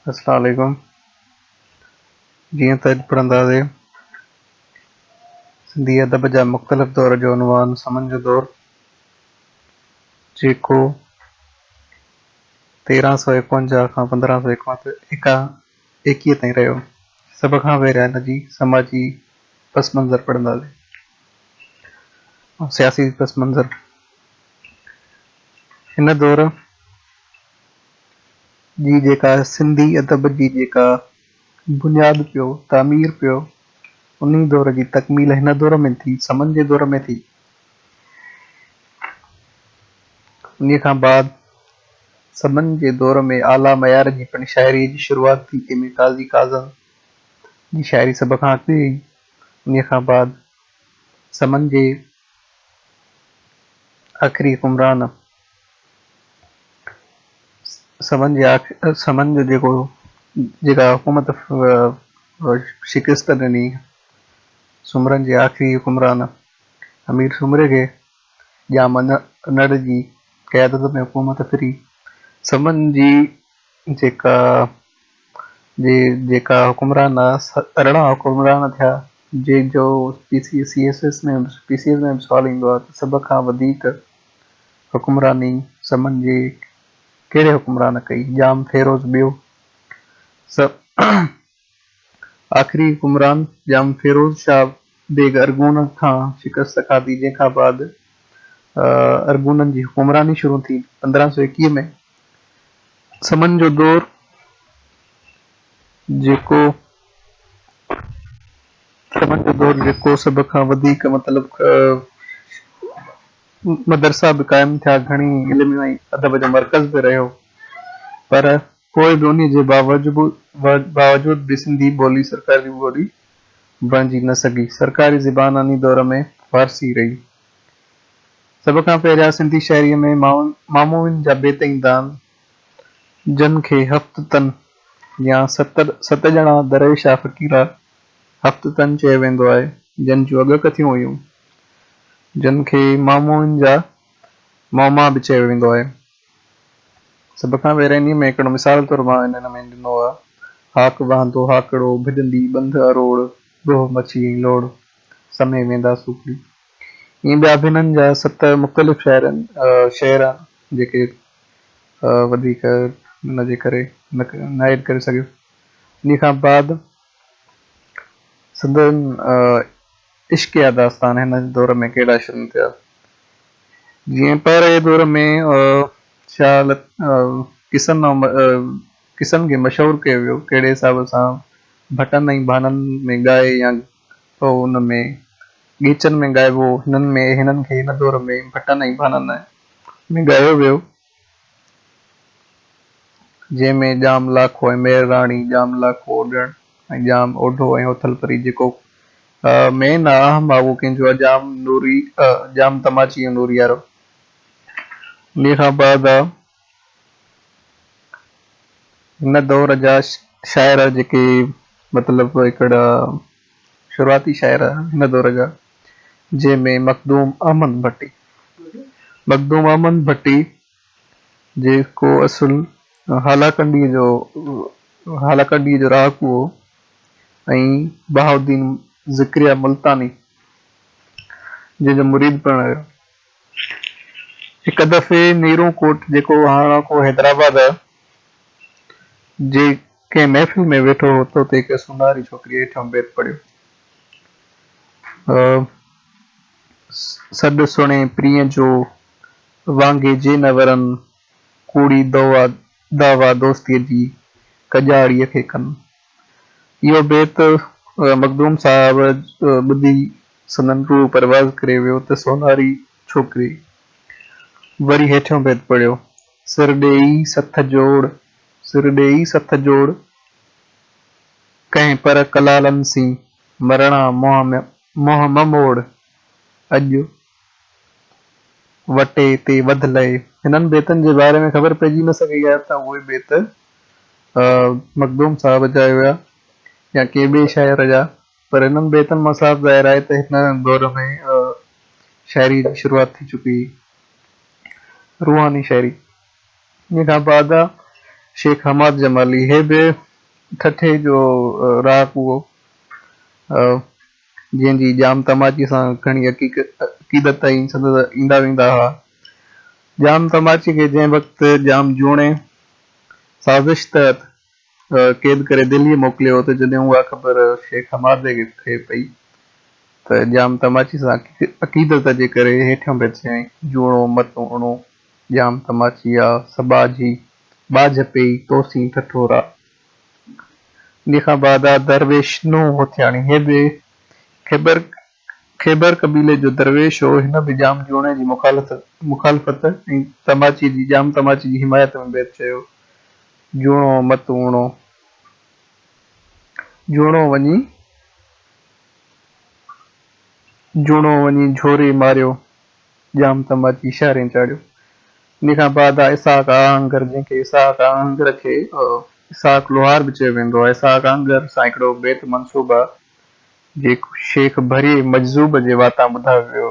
अस्सलाम वालेकुम। जीअं त अॼु पढ़ंदासीं सिंधी अदब जा मुख़्तलिफ़ दौर जो उनवान समन जो दौर, जेको 1351 खां 1521 ताईं रहियो। सभ खां पहिरियां हिन जी समाजी पस मंज़र पढ़ंदासीं ऐं सियासी पस मंज़र। हिन दौर जी जेका सिंधी अदब जी जेका बुनियाद पियो तामीर पियो, उन दौर जी तकमील हिन दौर में थी, समन जे दौर में थी। उन खां बाद समन जे दौर में आला मयार जी पिण शाइरी जी शुरूआत थी, जंहिंमें काज़ी काज़म जी शाइरी सभ खां अॻिते हुई। उन खां बाद समन जे आख़िरी हुकुमरान समन जो जेका हुकूमत शिकस्त ॾिनी, सुमरन जे आख़िरी हुकुमरान अमीर सुमरे खे जाम नड़ जी क़यादत में हुकूमत फिरी। समन जी जेका हुकुमरान अरिड़हं हुकुमरान थिया, जंहिंजो PCS में सुवाल ईंदो आहे त सभ खां वधीक हुकुमरानी समन जे कहिड़े हुकुमरान कई? जाम फेरोज़ ॿियो आख़िरी हुकुमरान जाम फेरोज़ शाह बेग अरगून खां शिकस्त खाधी, जंहिंखां बाद अरगूननि जी हुकुमरानी शुरू थी 1521 में। समन जो दौर जेको सभ खां वधीक मदरसा बि क़ाइमु थिया, घणी इल्म ऐं अदब जो मर्कज़ बि रहियो, पर पोइ बि उन जे बावजूद भी सिंधी ॿोली सरकारी ॿोली बणिजी न सघी। सरकारी ज़बान उन दौर में फारसी रही। सभ खां पहिरियां सिंधी शाइरीअ में मामूमिन जा बेत ईंदा आहिनि, जन खे हफ़्ततन या सत ॼणा दरवेशा फ़क़ीरा हफ़्ततन चयो वेंदो आहे, जन जूं अॻकथियूं हुयूं, जन खे मामूमिन जा मौमा बि चयो वेंदो आहे। सभ खां पहिरियां इन में हिकिड़ो मिसाल तौरु मां हिन में ॾिनो आहे, हाक वहंदो हाकड़ो, भॼंदी बंध अरोड़, ॻोह मची लोड़, समय वेंदा सूखड़ी। ईअं ॿिया बि हिननि जा 7 मुख़्तलिफ़ शेर आहिनि, जेके वधीक हिनजे करे न ऐड करे सघियो। इन खां बाद संदनि इश्क जा दास्तान हिन दौर में कहिड़ा शुरू थिया। जीअं पहिरें दौर में किसन खे मशहूरु कयो वियो, कहिड़े हिसाब सां भटनि ऐं भाननि में ॻाए या उन में गीचनि में ॻाइबो। हिननि खे हिन दौर में भटनि ऐं भाननि में ॻायो वियो, जंहिंमें जाम लाखो ऐं मेहर राणी, जाम लाखो ओॾण ऐं जाम ओढो ऐं उथल परी जेको मेन अहम आहे उहो कंहिंजो आहे जाम तमाची नूरी वारो। उन खां बाद हिन दौर जा शाइर जेके मतिलबु हिकिड़ा शुरूआती शाइर हिन दौर जा, जंहिंमें मखदूम अहमद भट्टी जेको असुल हालाकंडीअ जो रहाकू हो, ऐं बहाउद्दीन ज़िक्रिया मुल्तानी जंहिंजो मुरीद पिणु हुयो। हिकु दफ़े नीरू कोट जेको हाणोको हैदराबाद आहे, जे कंहिं महफ़िल में वेठो हो त उते हिकु सुनारी छोकिरी हेठियों बेत पढ़ियो, सॾु सुणे प्रिय जो वांगे जे न वरनि, कूड़ी दावा दोस्तीअ जी कजाड़ीअ खे कनि। इहो बेत मखदूम साहब ॿुधी संदन रूह परवाज़ करे वियो त सोनारी छोकिरी वरी हेठियों बेत पढ़ियो, सिर ॾेई सथ जोड़, कंहिं पर कलालनि सी मरणा मोह म मोड़, अॼु वटे ते वध लहे। हिननि बेतनि जे बारे में ख़बर पइजी न सघी आहे त उहे बेत मखदूम साहब जा हुआ या कंहिं ॿिए शाइर जा, पर हिननि बेतनि मां साफ़ ज़ाहिर आहे त हिन दौर में शाइरी जी शुरूआत थी चुकी, रूहानी शाइरी। इन खां बाद शेख हमाद जमाली, हे बि ठठे जो राग उहो जंहिंजी जाम तमाची सां घणी अक़ीदत ऐं संदसि ईंदा वेंदा हुआ। जाम तमाची खे जंहिं वक़्तु जाम जूणे साज़िश तहत क़ैद करे दिल्ली मोकिलियो त जॾहिं उहा ख़बर शेख हमाद खे पई त जाम तमाची सां अक़ीदत जे करे हेठियों पिया चयईं जूणो मत उणो जाम तमाची आ सबाजी बाज पई तोसी ठठोरा। इन खां बाद आहे दरवेश नूह होथियाणी, हे बि ख़ैबर कबीले जो दरवेश हो। हिन बि जाम जूणे जी मुखालफ़त ऐं जाम तमाची जी हिमायत में बैत चयो जूणो मत उणो जूणो वञी झोरे मारियो जाम तमाची शहरें चाढ़ियो। इन खां बाद आहे इसहाक आहंगर, जंहिंखे इसहाक आहंगर खे इसहाक लोहार बि चयो वेंदो आहे। इसहाक आहंगर सां हिकिड़ो बैत मंसूब आहे जेको शेख भरी मजज़ूब जे वाता ॿुधायो वियो।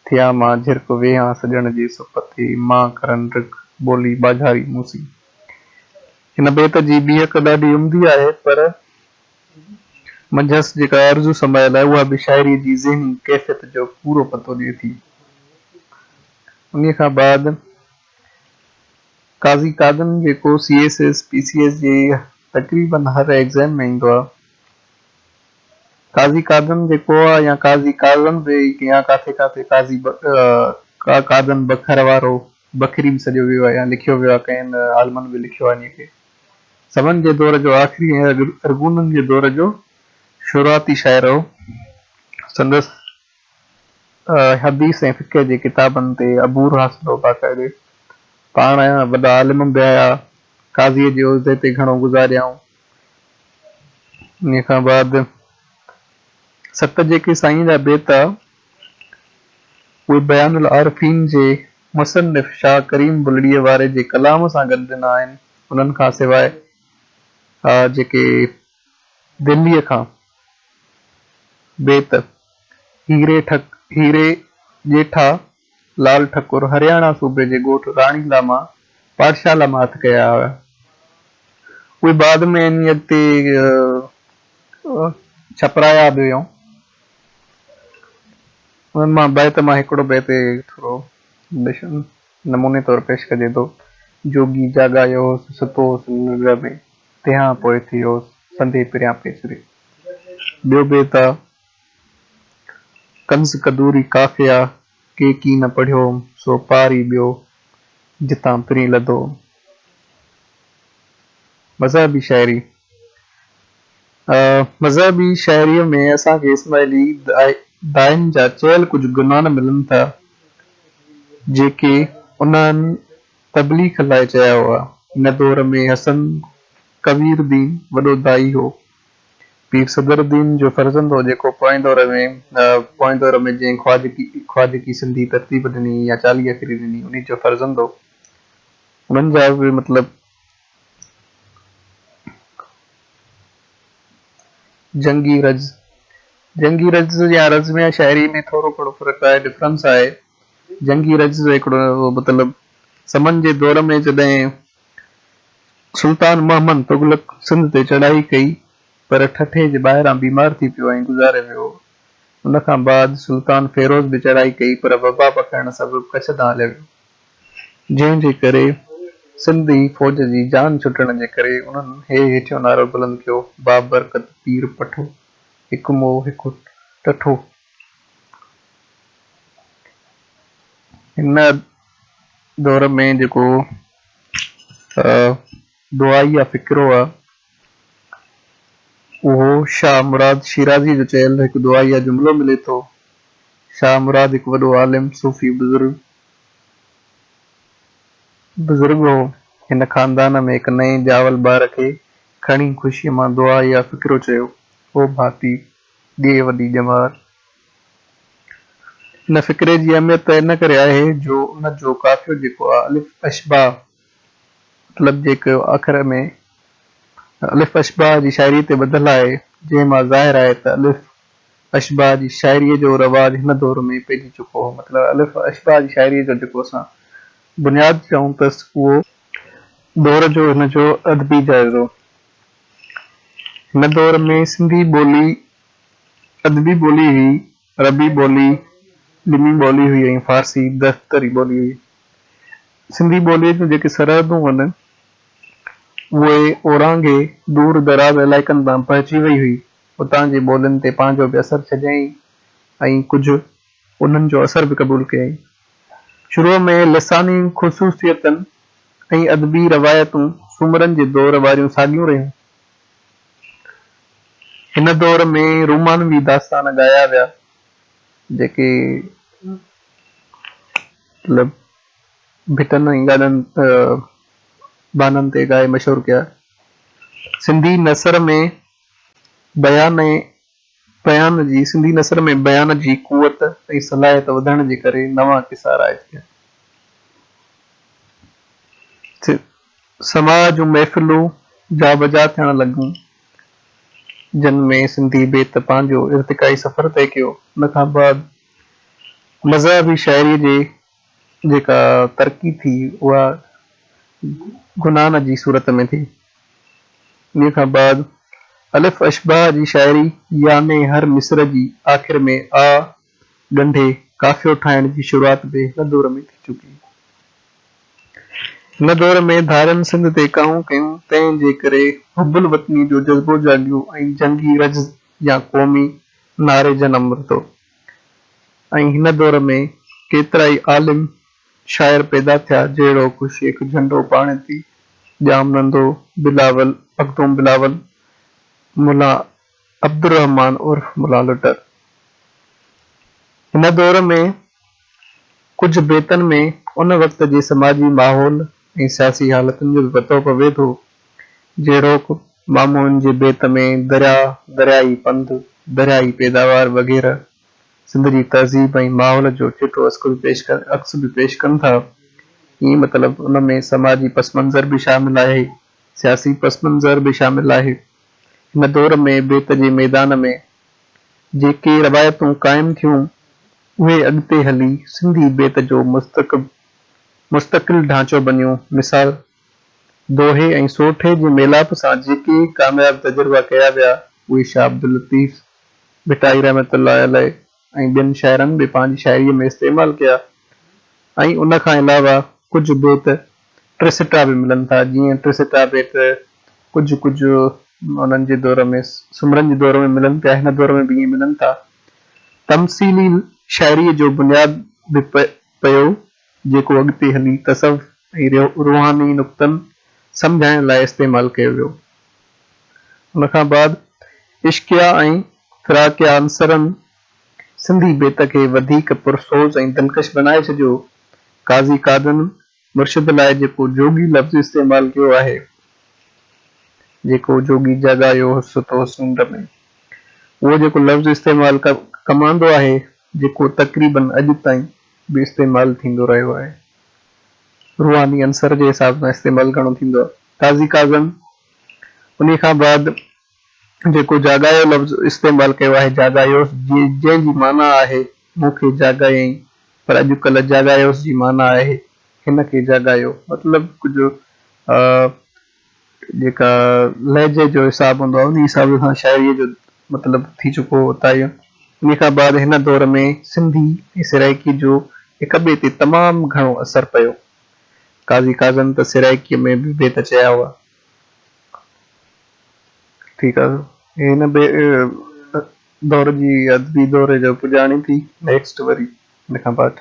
थिया मां झिरक वेहां सॼण जी सुपति मां करन रिक ॿोली बाझारी मूसी। हिन बैत जी ॿीहक ॾाढी उमदी आहे पर मंझसि जेका अर्ज़ु समायल आहे उहा बि शाइरी जी ज़हनी कैफ़ियत जो पूरो पतो ॾिए थी। उन खां बाद काज़ी कादन जेको CSS PCS जे तक़रीबन हर एग्ज़ाम में ईंदो आहे। काज़ी कादन जेको आहे या काज़ी काज़न बि या काथे काथे कादन बखर वारो बखरी बि सॾियो वियो आहे या लिखियो वियो आहे, कंहिं आलमनि बि लिखियो आहे इन खे। समन जे दौर जो आख़िरी ऐं अरगूननि जे दौर जो शुरूआती शाइर हो। संदसि हदीस ऐं फ़िक़ह जे किताबनि ते अबूर हासिल हो बाक़ाइदे। पाण वॾा आलिम बि आया, काज़ीअ जे उहिदे ते घणो गुज़ारियाऊं। इन खां बाद 7 जेके साईं जा बैत उहे बयानुल आरिफ़ीन जे मुसन्निफ़ शाह करीम बुलड़ीअ वारे जे कलाम सां गॾु ॾिना आहिनि। उन्हनि खां सवाइ जेके दिल्लीअ खां बैत हीरे ॼेठा लाल ठकुर हरियाणा सूबे जे ॻोठु राणीला मां पाठशाला मां हथ कया हुआ। उहे बाद में इन अॻिते छपराया बि हुयूं। उन्हनि मां बैत मां हिकिड़ो बैत थोरो नमूने तौरु पेश कजे थो। जोगी जाॻायो सुतोसि निंड में तंहिं पोइ थियोसि संदे पिरियां पेसरे। ॿियो बैत आहे कंज़ कदूरी काफ़िया के की न पढ़ियो सो पारी ॿियो जितां पिरी लधो। मज़हबी शाइरी, मज़हबी शाइरीअ में असांखे इस्माइली दाइनि जा चयल कुझु गुनान मिलनि था जेके उन्हनि तबलीग लाइ चया हुआ। हिन दौर में हसन कबीरदीन वॾो दाई हो। पीर सदरुद्दीन जो फर्ज़ंद हो जेको पोएं दौर में जंहिं ख्वाजगी सिंधी तरतीब ॾिनी या चालीहखिरी ॾिनी उन जो फर्ज़ंद हो। उन्हनि जा बि मतिलबु जंगी रज़ या रज़्म शाइरी में थोरो घणो फ़र्क़ु आहे, डिफरेंस आहे। जंगी रज़ हिकिड़ो मतिलबु समन जे दौर में जॾहिं सुल्तान मोहम्मद तुगलक सिंध ते चढ़ाई कई पर ठठे जे ॿाहिरां बीमार थी पियो ऐं गुज़ारे वियो। उन खां बाद सुल्तान फेरोज़ बि चढ़ाई कई पर वबा पखिड़ण सबबि कच्छ तां हलियो वियो, जंहिंजे करे सिंधी फ़ौज जी जान छुटण जे करे उन्हनि हेठियों नारो बुलंद कयो बाबरकत पीर पठो हिकु मोह हिकु टठो। हिन दौर में जेको दुआई फ़िक्रो आहे उहो शाह मुराद शिराज़ी जो चयल हिकु दुआई जुमिलो मिले थो। शाह मुराद हिकु वॾो आलिम सूफ़ी बुज़ुर्ग हो। हिन ख़ानदान में हिकु नए ॼावल ॿार खे खणी ख़ुशीअ मां दुआ या फ़िक्रो चयो ओ भाती ॾे वॾी ॼमार। हिन फ़िक्रे जी अहमियत इन करे आहे जो उन जो काफ़ियो जेको आहे अलिफ़ अशबा मतिलबु जेको आख़िर में अलिफ़ अशबा जी शाइरी ते ॿधल आहे, जंहिं मां ज़ाहिर आहे त अलिफ़ अशबा जी शाइरीअ जो रवाज हिन दौर में पइजी चुको हो। मतिलबु अलिफ़ अशबा जी शाइरीअ जो जेको असां बुनियादु चऊं त उहो दौर जो हिन जो अदबी जाइज़ो। हिन दौर में सिंधी ॿोली अदबी ॿोली हुई, अरबी ॿोली लिमी ॿोली हुई ऐं फारसी दस्तरी ॿोली हुई। सिंधी ॿोलीअ जूं जेके सरहदूं आहिनि उहे ओरांगे दूर दराज़ इलाइक़नि तां पहुची वई हुई। उतां जी ॿोलियुनि ते पंहिंजो बि असरु छॾियईं ऐं कुझु उन्हनि जो असर बि क़बूल कयईं। शुरूअ में लिसानी ख़ुसूसियतनि ऐं अदबी रवायतूं सुमरनि जे दौर वारियूं साॻियूं रहियूं। हिन दौर में रोमानवी दास्तान ॻाया विया जेके मतिलबु भिटनि ऐं गाननि बाननि ते ॻाए मशहूरु कया। सिंधी नसर में बयान जी क़ुवत ऐं सलाहियत वधण जे करे नवां किसा राइज थिया। समाज जूं महफ़िलूं जा बजा थियण लॻियूं जिन में सिंधी बेत पंहिंजो इर्तिकाई सफ़र तइ कयो। उन खां बाद मज़हबी शाइरीअ जी जेका तरक़ी थी उहा गुनान जी सूरत में थी। इन खां बाद अलिफ अशबाह जी शाइरी याने हर मिस्र जी आख़िर में आ ॻंढे काफ़ियो ठाहिण जी शुरूआत बि हिन दौर में थी चुकी। हिन दौर में धारियुनि सिंध ते काऊं कयूं तंहिं जे करे हुब्बुल वतनी जो जज़्बो जाॻियो ऐं जंगी रज या क़ौमी नारे जनम वरितो। ऐं हिन दौर में केतिरा ई आलिम शाइर पैदा थिया जहिड़ोकि शेख झंडो पाणेती, ॼाम नंदो, मखदूम बिलावल, मुला अब्दुर्रहमान उर्फ मुला लुटर। हिन दौर में कुझु बेतनि में उन वक़्त जे समाजी माहौल ऐं सियासी हालतुनि जो बि पतो पवे थो। जहिड़ोकि मामूअनि जे बेत में दरियाई पंध, दरियाई पैदावार वग़ैरह सिंध जी तहज़ीब ऐं माहौल जो चिटो अक्स बि पेश कनि था। ईअं मतिलबु उन में समाजी पस मंज़र बि शामिल आहे, सियासी पस मंज़र बि शामिल आहे। हिन दौर में बेत जे मैदान में जेके रवायतूं क़ाइमु थियूं उहे अॻिते हली सिंधी बेत जो मुस्तक़िल ढांचो बणियो। मिसाल दोहे ऐं सोठे जे मेलाप सां जेके कामयाब तजुर्बा कया विया उहे शाह अब्दुल लतीफ़ भिटाई रहमतुल्लाह अलैह ऐं ॿियनि शाइरनि बि पंहिंजी शाइरीअ में इस्तेमालु कया। ऐं उन खां अलावा कुझु बेत टिसिटा बि मिलनि था, जीअं टिसिटा बेत कुझु उन्हनि जे दौर में सुमरनि जे दौर में मिलनि पिया, हिन दौर में बि ईअं मिलनि था। तमसीली शाइरीअ जो बुनियाद बि पियो जेको अॻिते हली तसव्वुफ़ ऐं रूहानी नुक़्तनि सम्झाइण लाइ इस्तेमालु कयो वियो। उन खां बाद इश्किया ऐं फ़िराकिया अंसरनि सिंधी बेत खे वधीक पुरसोज़ ऐं दिलकश बनाए छॾियो। काज़ी कादन मुर्शिद लाइ जेको जोगी लफ़्ज़ इस्तेमालु कयो आहे, जेको जोगी जॻायो हुस्स तो समुंड में, उहो जेको लफ़्ज़ इस्तेमालु कमांदो आहे जेको तक़रीबन अॼु ताईं बि इस्तेमालु थींदो रहियो आहे। रूहानी अंसर जे हिसाब सां इस्तेमालु करणो थींदो आहे। काज़ी काज़न उन खां बाद जेको जाॻायो लफ़्ज़ इस्तेमालु कयो आहे, जाॻायोस जंहिंजी माना आहे मूंखे जाॻायईं, पर अॼुकल्ह जाॻायोस जी माना आहे हिन खे जाॻायो। मतिलबु कुझु जेका लहजे जो हिसाबु हूंदो आहे उन हिसाब सां शाइरीअ जो मतिलबु थी चुको हो ताईं। इन खां बाद हिन दौर में सिंधी ऐं सिराइकी जो हिक ॿिए ते तमामु घणो असरु पियो। काज़ी काज़न त सिराइकीअ में बि बेत चया हुआ। ठीकु आहे, हिन दौर जी अदबी दौर जो पुॼाणी थी। नेक्स्ट वरी हिन खां बाद